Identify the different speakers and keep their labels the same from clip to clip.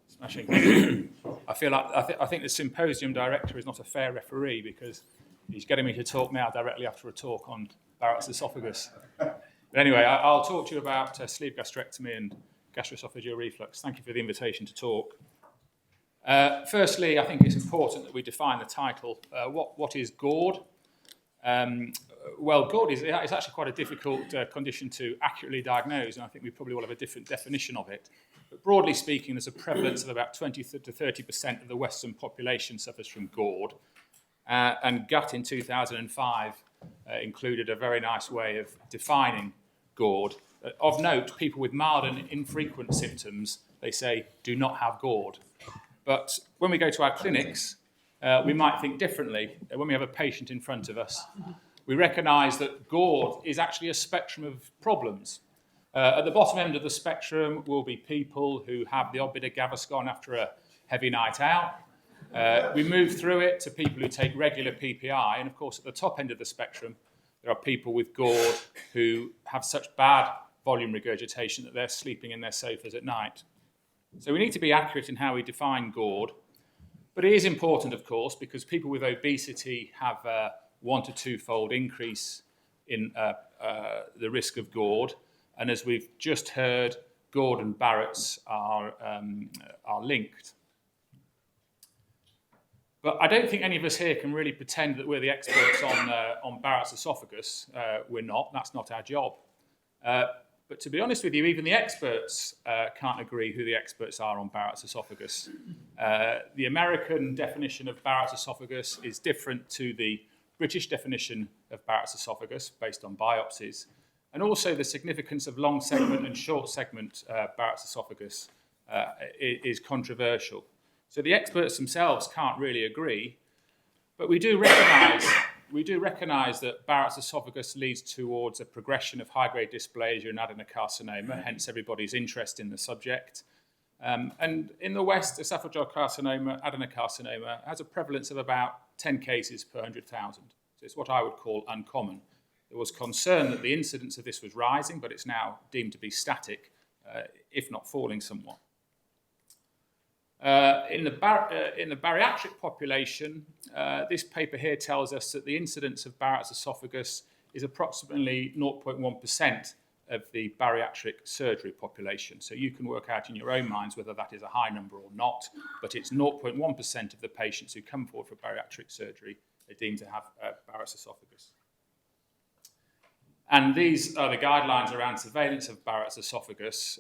Speaker 1: Smashing. I think the Symposium director is not a fair referee because he's getting me to talk now directly after a talk on Barrett's esophagus. But anyway, I'll talk to you about sleeve gastrectomy and gastroesophageal reflux. Thank you for the invitation to talk. Firstly, I think it's important that we define the title. What is GERD? Well, GERD is actually quite a difficult condition to accurately diagnose, and I think we probably all have a different definition of it. But broadly speaking, there's a prevalence of about 20 to 30% of the Western population suffers from GERD. And GUT in 2005 included a very nice way of defining GERD. Of note, people with mild and infrequent symptoms, they say, do not have GERD. But when we go to our clinics, we might think differently. When we have a patient in front of us, we recognise that GERD is actually a spectrum of problems. At the bottom end of the spectrum will be people who have the odd bit of Gaviscon after a heavy night out. We move through it to people who take regular PPI, and of course at the top end of the spectrum there are people with GERD who have such bad volume regurgitation that they're sleeping in their sofas at night. So we need to be accurate in how we define GERD, but it is important, of course, because people with obesity have a 1 to 2-fold increase in the risk of GERD, and as we've just heard, GERD and Barrett's are linked. But I don't think any of us here can really pretend that we're the experts on Barrett's esophagus. We're not. That's not our job. But to be honest with you, even the experts can't agree who the experts are on Barrett's esophagus. The American definition of Barrett's esophagus is different to the British definition of Barrett's esophagus based on biopsies. And also the significance of long segment and short segment Barrett's esophagus is controversial. So the experts themselves can't really agree, but we do recognise that Barrett's esophagus leads towards a progression of high-grade dysplasia and adenocarcinoma, hence everybody's interest in the subject. And in the West, esophageal carcinoma, adenocarcinoma, has a prevalence of about 10 cases per 100,000. So it's what I would call uncommon. There was concern that the incidence of this was rising, but it's now deemed to be static, if not falling somewhat. In the bariatric population, this paper here tells us that the incidence of Barrett's esophagus is approximately 0.1% of the bariatric surgery population. So you can work out in your own minds whether that is a high number or not, but it's 0.1% of the patients who come forward for bariatric surgery are deemed to have Barrett's esophagus. And these are the guidelines around surveillance of Barrett's esophagus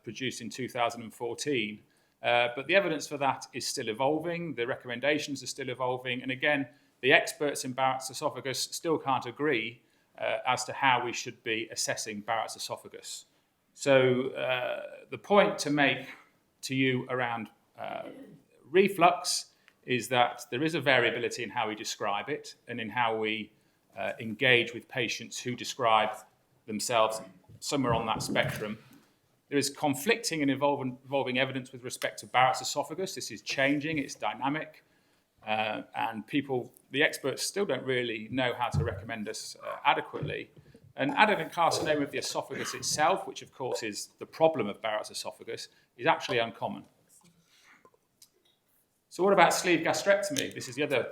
Speaker 1: produced in 2014. But the evidence for that is still evolving. The recommendations are still evolving. And again, the experts in Barrett's esophagus still can't agree as to how we should be assessing Barrett's esophagus. So the point to make to you around reflux is that there is a variability in how we describe it and in how we engage with patients who describe themselves somewhere on that spectrum. There is conflicting and evolving evidence with respect to Barrett's esophagus. This is changing, it's dynamic, and the experts still don't really know how to recommend us adequately. And adenocarcinoma of the esophagus itself, which of course is the problem of Barrett's esophagus, is actually uncommon. So what about sleeve gastrectomy? This is the other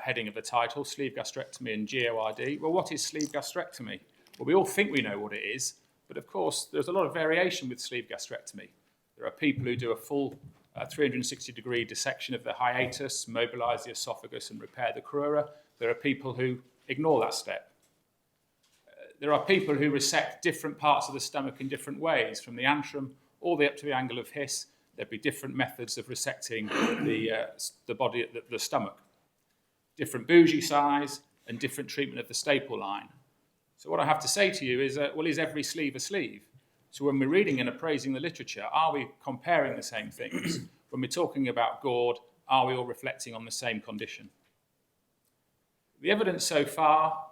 Speaker 1: heading of the title, sleeve gastrectomy and GERD. Well, what is sleeve gastrectomy? Well, we all think we know what it is, but of course there's a lot of variation with sleeve gastrectomy. There are people who do a full 360-degree dissection of the hiatus, mobilise the esophagus and repair the crura. There are people who ignore that step. There are people who resect different parts of the stomach in different ways, from the antrum all the way up to the angle of His. There'd be different methods of resecting the body, the stomach. Different bougie size and different treatment of the staple line. So what I have to say to you is, well, is every sleeve a sleeve? So when we're reading and appraising the literature, are we comparing the same things? When we're talking about GERD, are we all reflecting on the same condition? The evidence so far,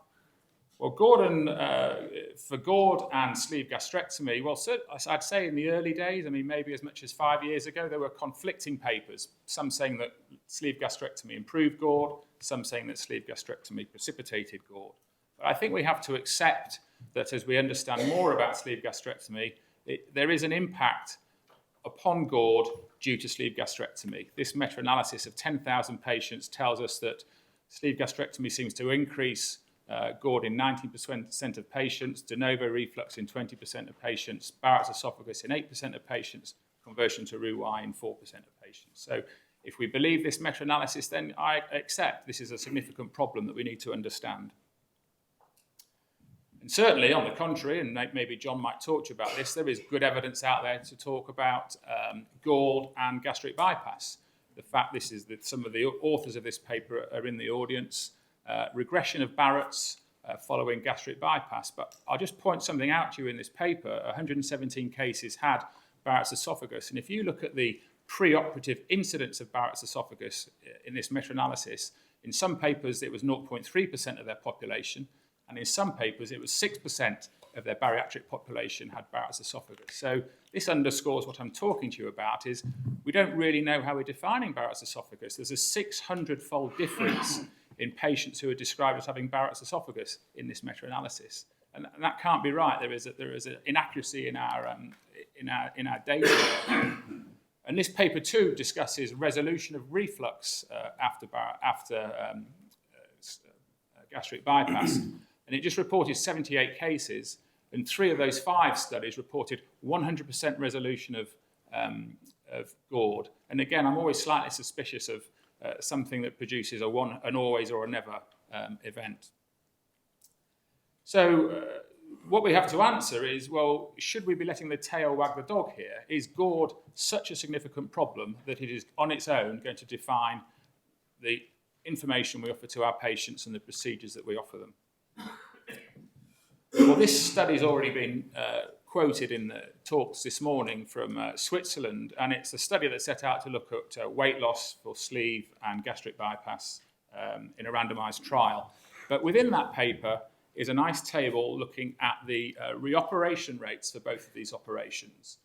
Speaker 1: well, for GERD and sleeve gastrectomy, well, I'd say in the early days, maybe as much as 5 years ago, there were conflicting papers, some saying that sleeve gastrectomy improved GERD, some saying that sleeve gastrectomy precipitated GERD. But I think we have to accept that as we understand more about sleeve gastrectomy, there is an impact upon GERD due to sleeve gastrectomy. This meta-analysis of 10,000 patients tells us that sleeve gastrectomy seems to increase GERD in 90% of patients, de novo reflux in 20% of patients, Barrett's esophagus in 8% of patients, conversion to Roux-Y in 4% of patients. So if we believe this meta-analysis, then I accept this is a significant problem that we need to understand. And certainly, on the contrary, and maybe John might talk to you about this, there is good evidence out there to talk about GERD and gastric bypass. The fact this is that some of the authors of this paper are in the audience, regression of Barrett's following gastric bypass. But I'll just point something out to you in this paper. 117 cases had Barrett's esophagus. And if you look at the preoperative incidence of Barrett's esophagus in this meta-analysis, in some papers it was 0.3% of their population, and in some papers it was 6% of their bariatric population had Barrett's esophagus. So this underscores what I'm talking to you about is we don't really know how we're defining Barrett's esophagus. There's a 600-fold difference in patients who are described as having Barrett's esophagus in this meta-analysis. And that can't be right. There is an inaccuracy in our data. And this paper too discusses resolution of reflux after gastric bypass. And it just reported 78 cases, and 3 of those 5 studies reported 100% resolution of GERD. And again, I'm always slightly suspicious of something that produces an always or a never event. So what we have to answer is, well, should we be letting the tail wag the dog here? Is GERD such a significant problem that it is on its own going to define the information we offer to our patients and the procedures that we offer them? Well, this study's already been quoted in the talks this morning from Switzerland, and it's a study that set out to look at weight loss for sleeve and gastric bypass in a randomized trial. But within that paper is a nice table looking at the reoperation rates for both of these operations.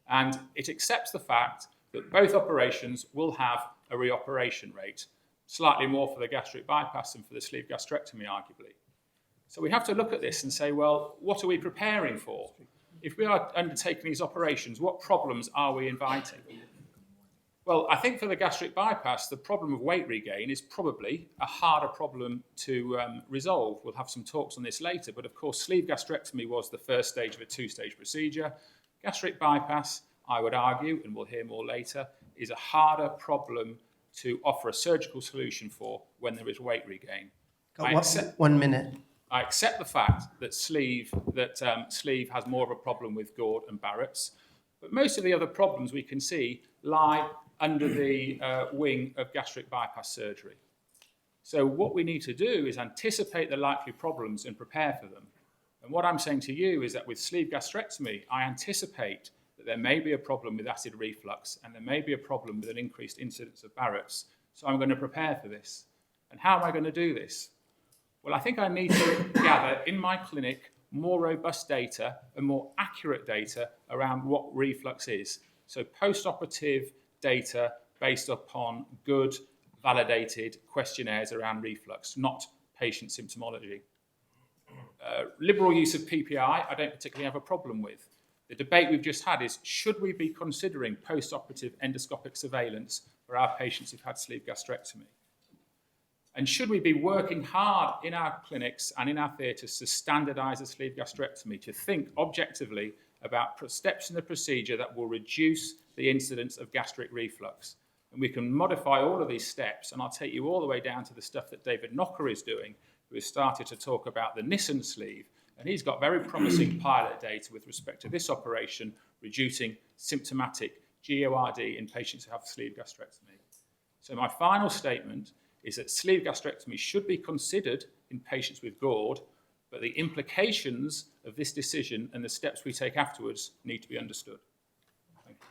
Speaker 1: And it accepts the fact that both operations will have a reoperation rate, slightly more for the gastric bypass than for the sleeve gastrectomy, arguably. So we have to look at this and say, well, what are we preparing for? If we are undertaking these operations, what problems are we inviting? Well, I think for the gastric bypass, the problem of weight regain is probably a harder problem to resolve. We'll have some talks on this later, but of course, sleeve gastrectomy was the first stage of a 2-stage procedure. Gastric bypass, I would argue, and we'll hear more later, is a harder problem to offer a surgical solution for when there is weight regain.
Speaker 2: 1 minute.
Speaker 1: I accept the fact that sleeve has more of a problem with GERD and Barrett's, but most of the other problems we can see lie under the wing of gastric bypass surgery. So what we need to do is anticipate the likely problems and prepare for them. And what I'm saying to you is that with sleeve gastrectomy, I anticipate that there may be a problem with acid reflux and there may be a problem with an increased incidence of Barrett's. So I'm going to prepare for this. And how am I going to do this? Well, I think I need to gather in my clinic more robust data and more accurate data around what reflux is. So post-operative data based upon good, validated questionnaires around reflux, not patient symptomology. Liberal use of PPI, I don't particularly have a problem with. The debate we've just had is, should we be considering post-operative endoscopic surveillance for our patients who've had sleeve gastrectomy? And should we be working hard in our clinics and in our theatres to standardise a sleeve gastrectomy, to think objectively about steps in the procedure that will reduce the incidence of gastric reflux? And we can modify all of these steps, and I'll take you all the way down to the stuff that David Knocker is doing, who has started to talk about the Nissen sleeve, and he's got very promising pilot data with respect to this operation, reducing symptomatic GERD in patients who have sleeve gastrectomy. So my final statement is that sleeve gastrectomy should be considered in patients with GERD, but the implications of this decision and the steps we take afterwards need to be understood. Thank you.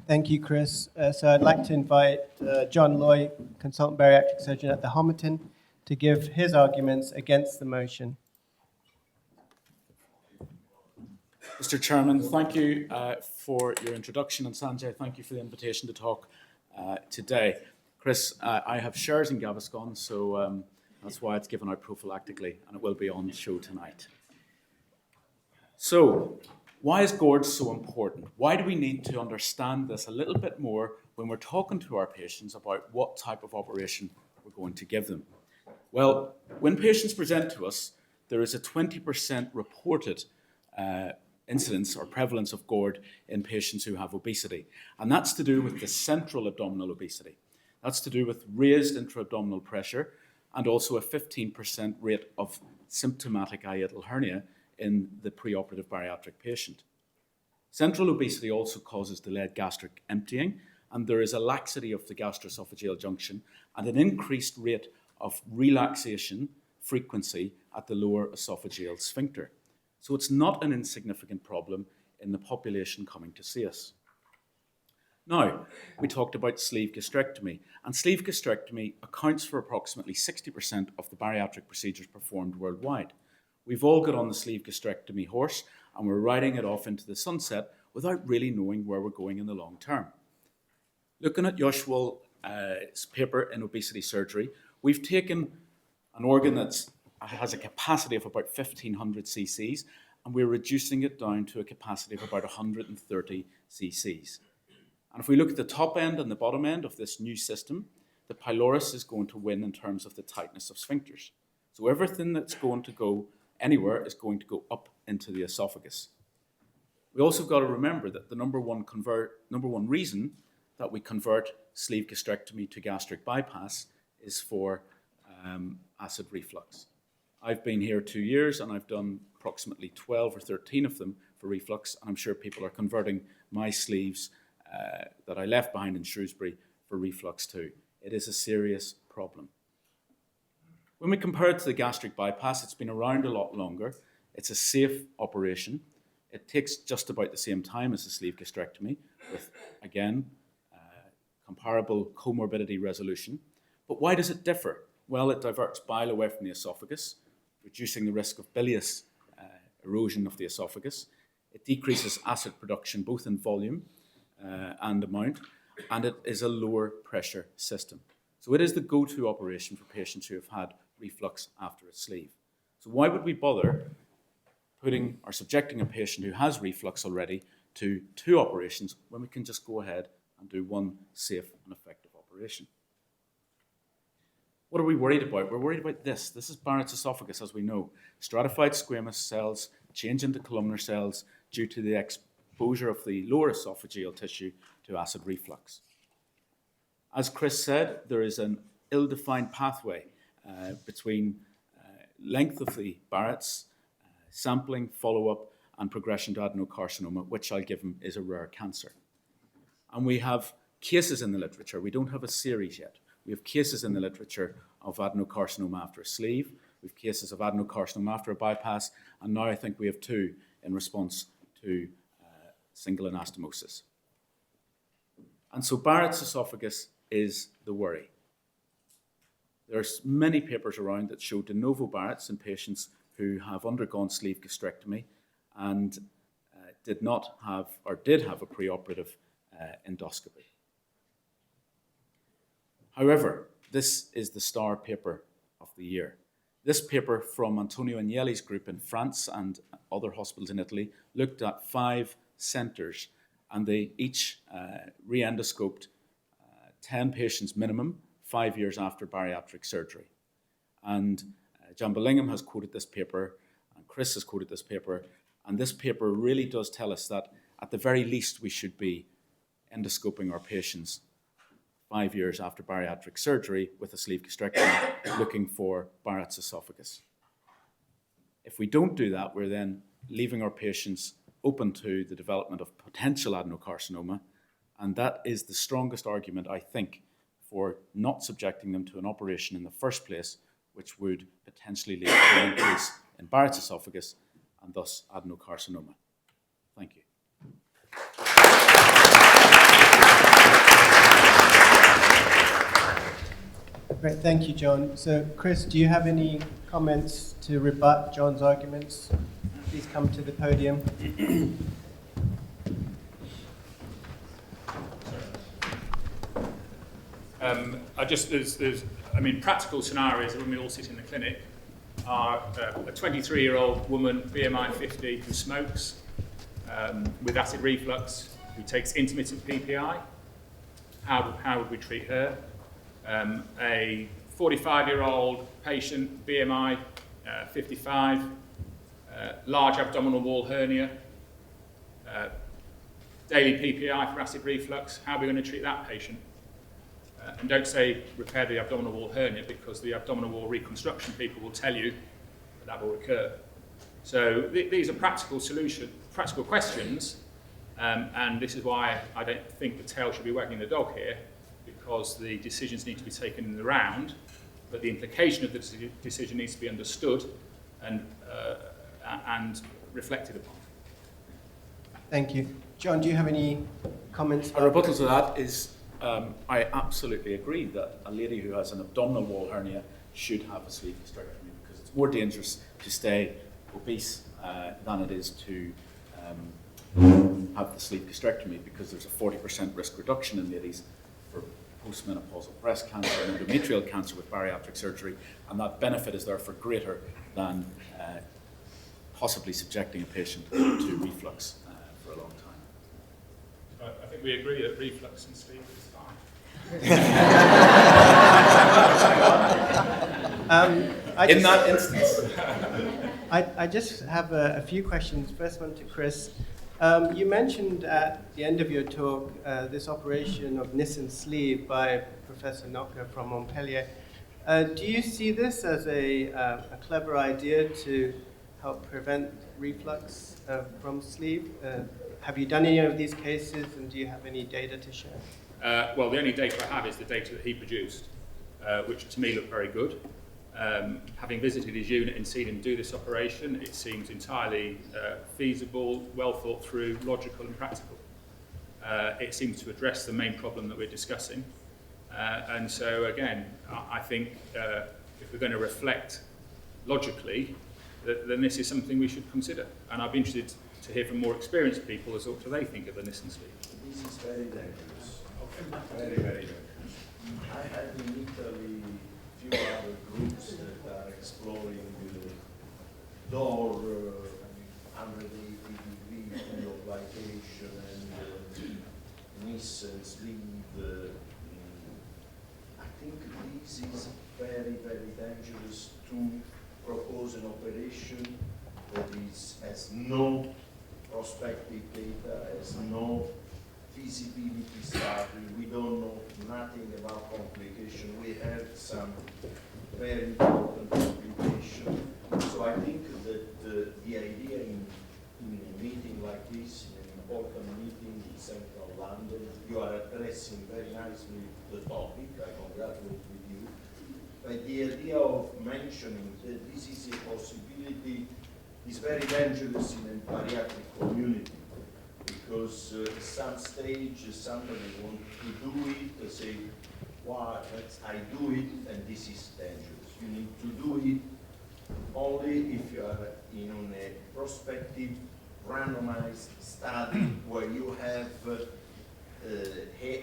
Speaker 2: Thank you, Chris. So I'd like to invite John Lloyd, Consultant Bariatric Surgeon at the Homerton, to give his arguments against the motion.
Speaker 3: Mr. Chairman, thank you for your introduction, and Sanjay, thank you for the invitation to talk today. Chris, I have shares in Gaviscon, so that's why it's given out prophylactically, and it will be on show tonight. So, why is GERD so important? Why do we need to understand this a little bit more when we're talking to our patients about what type of operation we're going to give them? Well, when patients present to us, there is a 20% reported incidence or prevalence of GERD in patients who have obesity. And that's to do with the central abdominal obesity. That's to do with raised intra-abdominal pressure and also a 15% rate of symptomatic hiatal hernia in the preoperative bariatric patient. Central obesity also causes delayed gastric emptying, and there is a laxity of the gastroesophageal junction and an increased rate of relaxation frequency at the lower esophageal sphincter. So it's not an insignificant problem in the population coming to see us. Now, we talked about sleeve gastrectomy, and sleeve gastrectomy accounts for approximately 60% of the bariatric procedures performed worldwide. We've all got on the sleeve gastrectomy horse, and we're riding it off into the sunset without really knowing where we're going in the long term. Looking at Yoshwal's paper in obesity surgery, we've taken an organ that has a capacity of about 1,500 cc's, and we're reducing it down to a capacity of about 130 cc's. And if we look at the top end and the bottom end of this new system, the pylorus is going to win in terms of the tightness of sphincters. So everything that's going to go anywhere is going to go up into the esophagus. We also got to remember that the number one reason that we convert sleeve gastrectomy to gastric bypass is for acid reflux. I've been here 2 years and I've done approximately 12 or 13 of them for reflux, and I'm sure people are converting my sleeves that I left behind in Shrewsbury for reflux too. It is a serious problem. When we compare it to the gastric bypass, it's been around a lot longer. It's a safe operation. It takes just about the same time as the sleeve gastrectomy with, again, comparable comorbidity resolution. But why does it differ? Well, it diverts bile away from the esophagus, reducing the risk of bilious erosion of the esophagus. It decreases acid production both in volume and amount, and it is a lower pressure system. So it is the go-to operation for patients who have had reflux after a sleeve. So why would we bother putting or subjecting a patient who has reflux already to 2 operations when we can just go ahead and do one safe and effective operation? What are we worried about? We're worried about this. This is Barrett's esophagus, as we know. Stratified squamous cells change into columnar cells due to the exposure of the lower esophageal tissue to acid reflux. As Chris said, there is an ill-defined pathway between length of the Barrett's, sampling, follow-up, and progression to adenocarcinoma, which I'll give him is a rare cancer. And we have cases in the literature. We don't have a series yet. We have cases in the literature of adenocarcinoma after a sleeve. We have cases of adenocarcinoma after a bypass, and now I think we have 2 in response to single anastomosis. And so Barrett's esophagus is the worry. There's many papers around that show de novo Barrett's in patients who have undergone sleeve gastrectomy and did have a preoperative endoscopy. However, this is the star paper of the year. This paper from Antonio Agnelli's group in France and other hospitals in Italy looked at 5 centres, and they each re-endoscoped 10 patients minimum 5 years after bariatric surgery. And John Billingham has quoted this paper, and Chris has quoted this paper, and this paper really does tell us that at the very least we should be endoscoping our patients 5 years after bariatric surgery with a sleeve gastrectomy looking for Barrett's esophagus. If we don't do that, we're then leaving our patients open to the development of potential adenocarcinoma, and that is the strongest argument, I think, for not subjecting them to an operation in the first place, which would potentially lead to an increase in Barrett's esophagus and thus adenocarcinoma. Thank you.
Speaker 2: Great, thank you, John. So, Chris, do you have any comments to rebut John's arguments? Please come to the podium.
Speaker 1: Practical scenarios when we all sit in the clinic, are a 23-year-old woman, BMI 50, who smokes, with acid reflux, who takes intermittent PPI. How would we treat her? A 45-year-old patient, BMI 55, large abdominal wall hernia, daily PPI for acid reflux. How are we going to treat that patient? And don't say repair the abdominal wall hernia, because the abdominal wall reconstruction people will tell you that will occur. So these are practical questions, and this is why I don't think the tail should be wagging the dog here, because the decisions need to be taken in the round, but the implication of the decision needs to be understood and reflected upon.
Speaker 2: Thank you. John, do you have any comments?
Speaker 3: A rebuttal to that is I absolutely agree that a lady who has an abdominal wall hernia should have a sleeve gastrectomy, because it's more dangerous to stay obese than it is to have the sleeve gastrectomy, because there's a 40% risk reduction in ladies for postmenopausal breast cancer and endometrial cancer with bariatric surgery, and that benefit is therefore greater than possibly subjecting a patient to reflux for a long time.
Speaker 1: I think we agree that reflux and sleeve is fine.
Speaker 3: In that instance.
Speaker 2: I just have a few questions. First one to Chris. You mentioned at the end of your talk this operation of Nissen sleeve by Professor Knocker from Montpellier. Do you see this as a clever idea to help prevent reflux from sleeve? Have you done any of these cases, and do you have any data to share?
Speaker 1: Well, the only data I have is the data that he produced, which to me looked very good. Having visited his unit and seen him do this operation, it seems entirely feasible, well thought through, logical and practical. It seems to address the main problem that we're discussing. And so again, I think if we're going to reflect logically, then this is something we should consider. And I'd be interested to hear from more experienced people as to what they think of the Nissen sleeve.
Speaker 4: This is very dangerous. Very, very dangerous. I had in Italy few other groups that are exploring the door 180-degree application and Nissen sleeve. I think this is very, very dangerous to propose an operation that has no prospective data, has no feasibility study. We don't know nothing about complication. We heard some very important complication. So I think that the idea in a meeting like this, in an important meeting in central London, you are addressing very nicely the topic. I congratulate with you. But the idea of mentioning that this is a possibility is very dangerous in a bariatric community, because at some stage somebody wants to do it, to say, why, I do it, and this is dangerous. You need to do it only if you are in a prospective randomized study where you have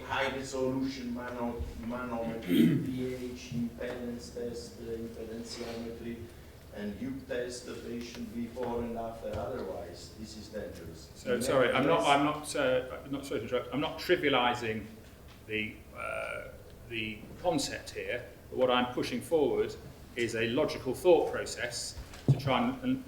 Speaker 4: high resolution manometry, pH, impedance test, impedantiometry, and you test the patient before and after. Otherwise, this is dangerous.
Speaker 1: So sorry, I'm not sorry to interrupt. I'm not trivialising the concept here, but what I'm pushing forward is a logical thought process to try and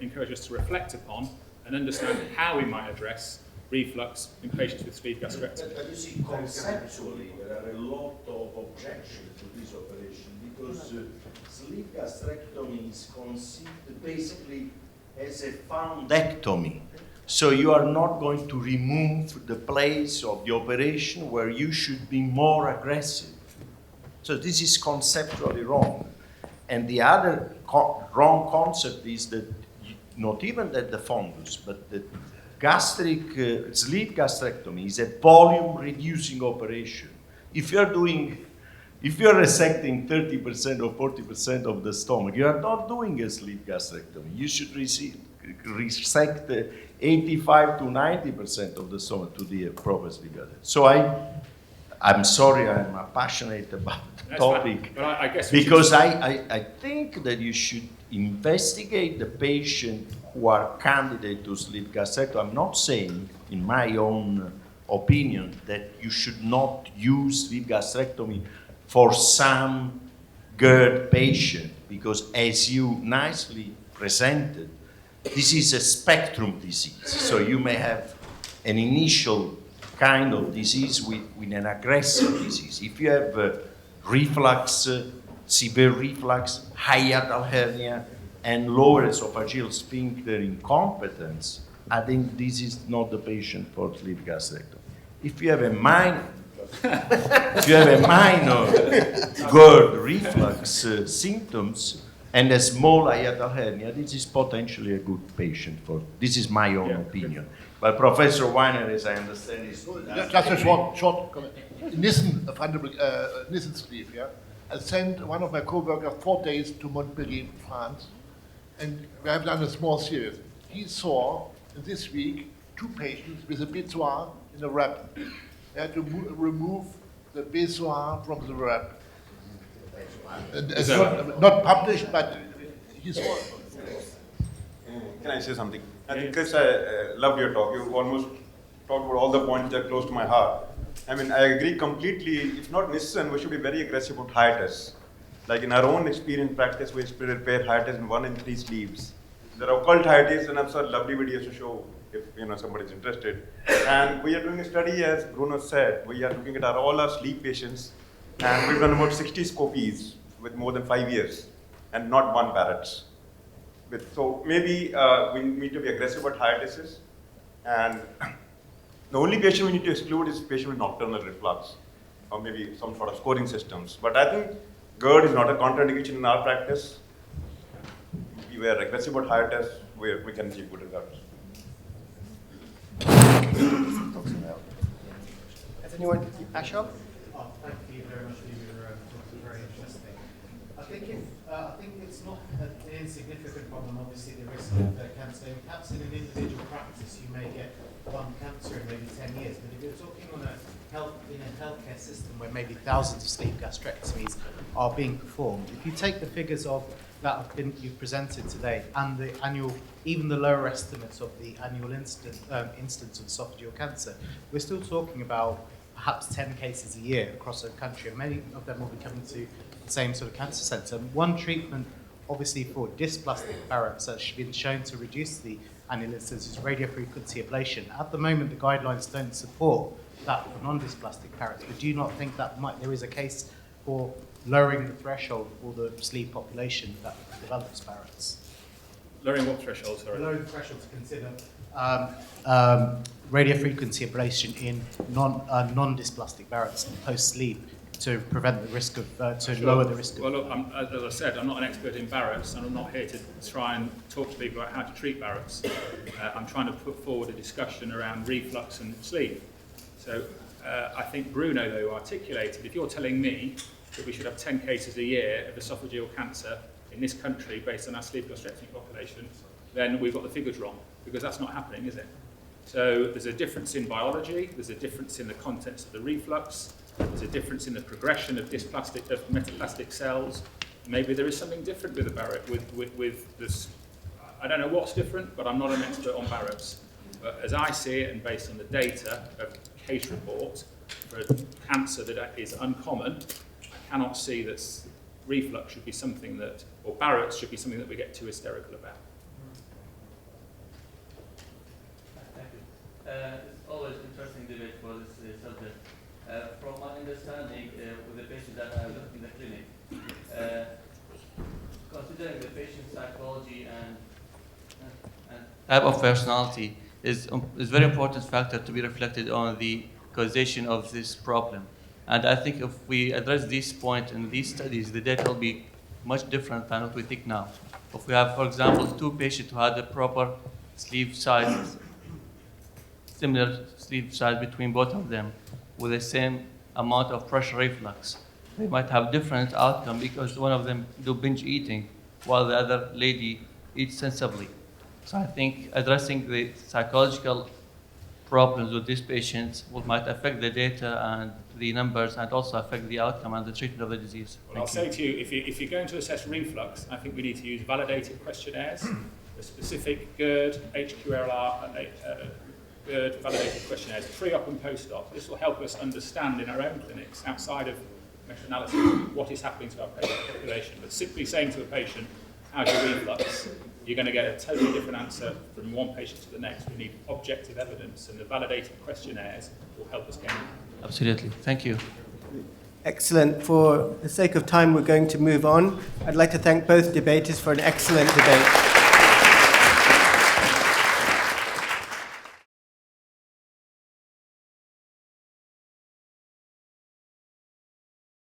Speaker 1: encourage us to reflect upon and understand how we might address reflux in patients with sleeve gastrectomy.
Speaker 4: But you see, conceptually, there are a lot of objections to this operation, because sleeve gastrectomy is conceived basically as a foundectomy. So you are not going to remove the place of the operation where you should be more aggressive. So this is conceptually wrong. And the other wrong concept is that not even that the fundus, but the sleeve gastrectomy is a volume reducing operation. If you're resecting 30% or 40% of the stomach, you are not doing a sleeve gastrectomy. You should resect 85 to 90% of the stomach to the proper sleeve gastrectomy. So I'm sorry, I'm passionate about the topic,
Speaker 1: But I guess
Speaker 4: because I think that you should investigate the patient who are candidate to sleeve gastrectomy. I'm not saying, in my own opinion, that you should not use sleeve gastrectomy for some GERD patient, because as you nicely presented, this is a spectrum disease. So you may have an initial kind of disease with an aggressive disease. If you have reflux, severe reflux, hiatal hernia, and lower esophageal sphincter incompetence, I think this is not the patient for sleeve gastrectomy. If you have a minor, GERD reflux symptoms and a small hiatal hernia, this is potentially a good patient for. This is my own opinion. But Professor Weiner, as I understand, is
Speaker 5: just a short comment. Nissen, Nissen sleeve, yeah. I sent one of my co-workers 4 days to Montpellier, France, and we have done a small series. He saw this week 2 patients with a bezoar in a wrap. They had to remove the bezoar from the wrap. And it's not published, but he saw it.
Speaker 6: Can I say something? I think, Chris, I loved your talk. You almost talked about all the points that are close to my heart. I mean, I agree completely. If not Nissen, we should be very aggressive about hiatus. Like in our own experience practice, we repair hiatus in 1 in 3 sleeves. There are occult hiatus, and I'm sure lovely videos to show if somebody's interested. And we are doing a study, as Bruno said. We are looking at all our sleep patients, and we've done about 60 scopies with more than 5 years, and not 1 Barrett's. So maybe we need to be aggressive about hiatuses, and the only patient we need to exclude is patient with nocturnal reflux, or maybe some sort of scoring systems. But I think GERD is not a contraindication in our practice. If we are aggressive about hiatus, we can achieve good results.
Speaker 2: Has anyone? Ashok?
Speaker 7: Oh, thank you very much for your talk. It was very interesting. I think it's not an insignificant problem. Obviously, the risk of cancer. Perhaps in an individual practice, you may get 1 cancer in maybe 10 years. But if you're talking on in a healthcare system where maybe thousands of sleeve gastrectomies are being performed, if you take the figures of that you've presented today and the annual, even the lower estimates of the annual incidence of esophageal cancer, we're still talking about perhaps 10 cases a year across the country, and many of them will be coming to the same sort of cancer centre. One treatment, obviously, for dysplastic Barrett's that's been shown to reduce the annual incidence is radiofrequency ablation. At the moment, the guidelines don't support that for non-dysplastic Barrett's, but do you not think that there is a case for lowering the threshold for the sleeve population that develops Barrett's?
Speaker 1: Lowering what threshold, sorry?
Speaker 7: Lowering the threshold to consider radiofrequency ablation in non-dysplastic Barrett's post-sleeve to prevent the risk of, lower the risk of...
Speaker 1: Well, look, as I said, I'm not an expert in Barrett's, and I'm not here to try and talk to people about how to treat Barrett's. I'm trying to put forward a discussion around reflux and sleeve. So I think Bruno, though, articulated, if you're telling me that we should have 10 cases a year of esophageal cancer in this country based on our sleeve gastrectomy population, then we've got the figures wrong, because that's not happening, is it? So there's a difference in biology, there's a difference in the contents of the reflux, there's a difference in the progression of metaplastic cells. Maybe there is something different with the Barrett, with this. I don't know what's different, but I'm not an expert on Barrett's. But as I see it, and based on the data of case reports for cancer that is uncommon, I cannot see that reflux should be something that, or Barrett's should be something that we get too hysterical about.
Speaker 8: Thank you. It's always interesting debate for this subject. From my understanding, with the patient that I looked in the clinic, considering the patient's psychology and type of personality is a very important factor to be reflected on the causation of this problem. And I think if we address this point in these studies, the data will be much different than what we think now. If we have, for example, 2 patients who had a proper sleeve size, similar sleeve size between both of them, with the same amount of pressure reflux, they might have different outcome because one of them do binge eating while the other lady eats sensibly. So I think addressing the psychological problems with these patients might affect the data and the numbers and also affect the outcome and the treatment of the disease?
Speaker 1: Well, I'll say to you, if you're going to assess reflux, I think we need to use validated questionnaires, the specific GERD, HQLR, GERD validated questionnaires, pre-op and post-op. This will help us understand in our own clinics, outside of meta-analysis, what is happening to our patient population. But simply saying to a patient, how's your reflux? You're going to get a totally different answer from one patient to the next. We need objective evidence, and the validated questionnaires will help us gain that.
Speaker 8: Absolutely. Thank you.
Speaker 2: Excellent. For the sake of time, we're going to move on. I'd like to thank both debaters for an excellent debate.